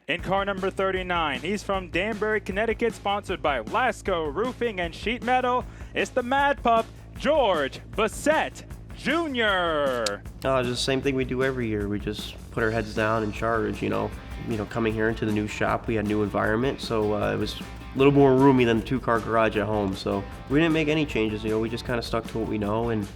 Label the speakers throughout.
Speaker 1: In car number 39, he's from Danbury, Connecticut, sponsored by Lasco Roofing and Sheet Metal. It's the Mad Pup, George Bessette Jr.
Speaker 2: Just the same thing we do every year. We just put our heads down and charge, coming here into the new shop, we had a new environment, so it was a little more roomy than the two-car garage at home. So we didn't make any changes, we just kind of stuck to what we know, and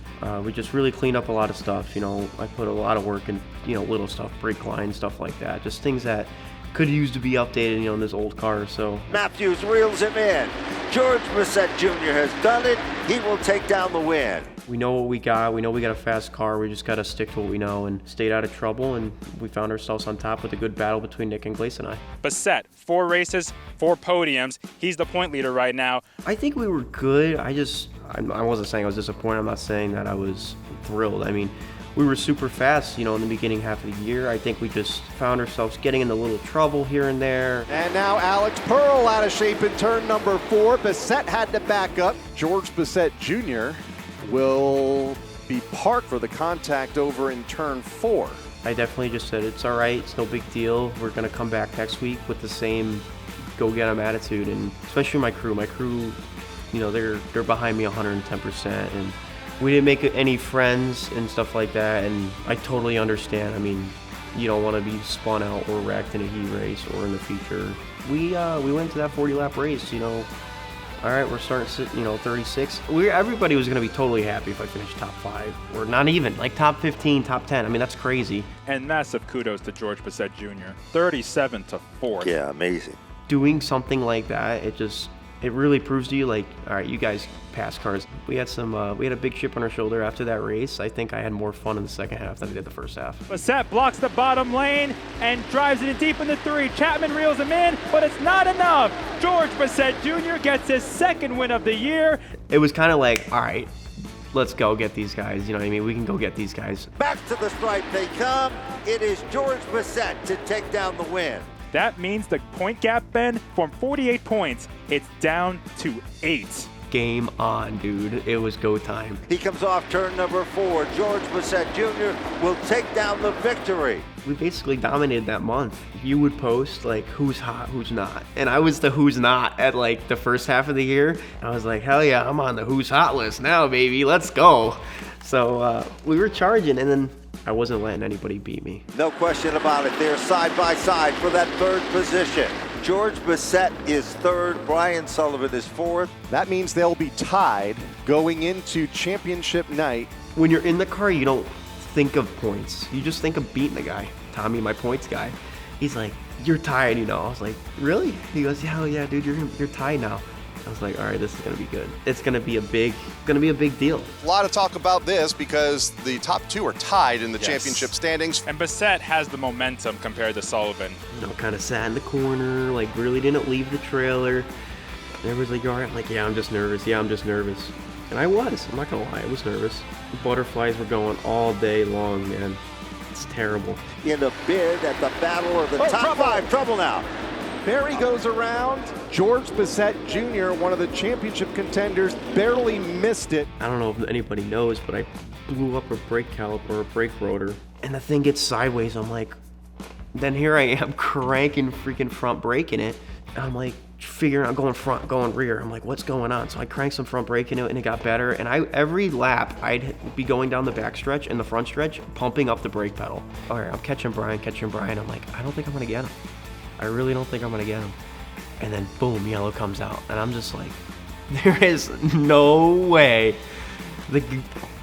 Speaker 2: we just really cleaned up a lot of stuff. I put a lot of work in, little stuff, brake lines, stuff like that, just things that could use to be updated, in this old car. So
Speaker 3: Matthews reels him in. George Bessette Jr. has done it. He will take down the win.
Speaker 2: we know what we got. We know we got a fast car. We just got to stick to what we know and stayed out of trouble, and we found ourselves on top with a good battle between Nick and Glace and I.
Speaker 1: Bessette, 4 races, 4 podiums. He's the point leader right now.
Speaker 2: I think we were good. I wasn't saying I was disappointed. I'm not saying that I was thrilled. I mean, we were super fast, in the beginning half of the year. I think we just found ourselves getting into a little trouble here and there.
Speaker 4: And now Alex Pearl out of shape in turn number 4. Bessette had to back up. George Bessette Jr. will be parked for the contact over in turn 4.
Speaker 2: I definitely just said, it's all right, it's no big deal. We're going to come back next week with the same go-get-'em attitude, and especially my crew. My crew, they're behind me 110%, and we didn't make any friends and stuff like that, and I totally understand. I mean, you don't want to be spun out or wrecked in a heat race or in the feature. We went to that 40-lap race, all right, we're starting to sit, 36. Everybody was going to be totally happy if I finished top 5, or not even, like top 15, top 10. I mean, that's crazy.
Speaker 1: And massive kudos to George Bessette Jr. 37 to 4th.
Speaker 3: Yeah, amazing.
Speaker 2: Doing something like that, it really proves to you, like, all right, you guys pass cars. We had a big chip on our shoulder after that race. I think I had more fun in the second half than I did the first half.
Speaker 1: Bessette blocks the bottom lane and drives it in deep in the 3. Chapman reels him in, but it's not enough. George Bessette Jr. gets his 2nd win of the year.
Speaker 2: It was kind of like, all right, let's go get these guys. You know what I mean? We can go get these guys.
Speaker 3: Back to the stripe they come. It is George Bessette to take down the win.
Speaker 1: That means the point gap, Ben, from 48 points, it's down to 8.
Speaker 2: Game on, dude. It was go time.
Speaker 3: He comes off turn number 4. George Bessette Jr. will take down the victory.
Speaker 2: We basically dominated that month. You would post, like, who's hot, who's not. And I was the who's not at, like, the first half of the year. I was like, hell yeah, I'm on the who's hot list now, baby. Let's go. So we were charging, and then I wasn't letting anybody beat me.
Speaker 3: No question about it. They're side by side for that 3rd position. George Bessette is 3rd. Brian Sullivan is 4th.
Speaker 4: That means they'll be tied going into championship night.
Speaker 2: When you're in the car, you don't think of points. You just think of beating the guy. Tommy, my points guy, he's like, you're tied, I was like, really? He goes, hell yeah, dude, you're tied now. I was like, all right, this is gonna be good. It's gonna be a big deal.
Speaker 5: A lot of talk about this because the top 2 are tied in the championship standings.
Speaker 1: And Bessette has the momentum compared to Sullivan.
Speaker 2: Kind of sat in the corner, like really didn't leave the trailer. And everybody's like, all right, I'm like, yeah, I'm just nervous. Yeah, I'm just nervous. And I'm not gonna lie, I was nervous. The butterflies were going all day long, man. It's terrible.
Speaker 3: In a bid at the battle of the top 5. Trouble now.
Speaker 4: Barry goes around. George Bessette Jr., one of the championship contenders, barely missed it.
Speaker 2: I don't know if anybody knows, but I blew up a brake caliper, a brake rotor, and the thing gets sideways. I'm like, then here I am cranking freaking front brake in it. And I'm like figuring out going front, going rear. I'm like, what's going on? So I cranked some front brake in it and it got better. And every lap I'd be going down the back stretch and the front stretch, pumping up the brake pedal. All right, I'm catching Brian. I'm like, I don't think I'm gonna get him. I really don't think I'm gonna get him. And then boom, yellow comes out. And I'm just like, there is no way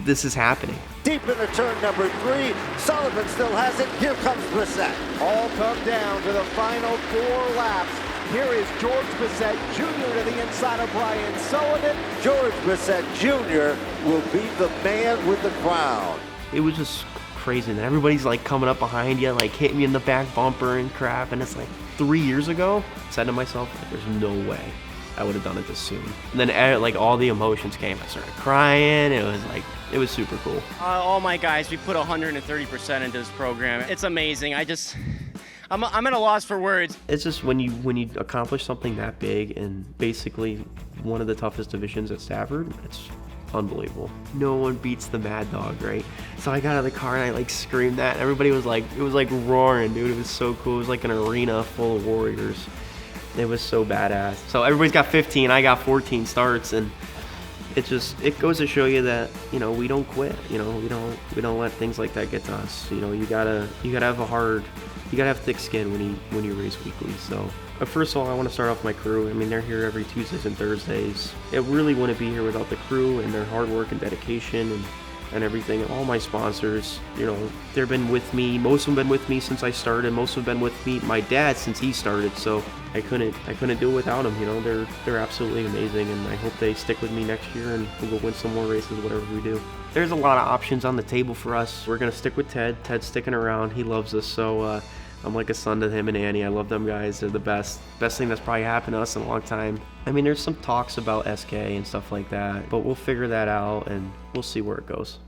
Speaker 2: this is happening.
Speaker 3: Deep into turn number 3. Sullivan still has it. Here comes Bessette.
Speaker 4: All come down to the final 4 laps. Here is George Bessette Jr. to the inside of Brian Sullivan.
Speaker 3: George Bessette Jr. will be the man with the crown.
Speaker 2: It was just crazy. And everybody's like coming up behind you, like hitting me in the back bumper and crap. And it's like 3 years ago, I said to myself, there's no way I would have done it this soon. And then like all the emotions came. I started crying. It was super cool.
Speaker 6: All my guys, we put 130% into this program. It's amazing. I'm at a loss for words.
Speaker 2: It's just when you accomplish something that big and basically one of the toughest divisions at Stafford, unbelievable. No one beats the Mad Dog, right? So I got out of the car and I like screamed that. Everybody was like, it was like roaring, dude. It was so cool. It was like an arena full of warriors. It was so badass. So everybody's got 15, I got 14 starts, and it goes to show you that, you know, we don't quit. You know, we don't let things like that get to us. You know, you gotta have thick skin when you race weekly. So first of all, I want to start off my crew. I mean, they're here every Tuesdays and Thursdays. It really wouldn't be here without the crew and their hard work and dedication and everything. All my sponsors, you know, they've been with me. Most of them been with me since I started. Most of them been with me, my dad, since he started. So I couldn't do it without them. You know, they're absolutely amazing, and I hope they stick with me next year and we'll go win some more races, whatever we do. There's a lot of options on the table for us. We're gonna stick with Ted. Ted's sticking around. He loves us, so I'm like a son to him and Annie. I love them guys. They're the best thing that's probably happened to us in a long time. I mean, there's some talks about SK and stuff like that, but we'll figure that out and we'll see where it goes.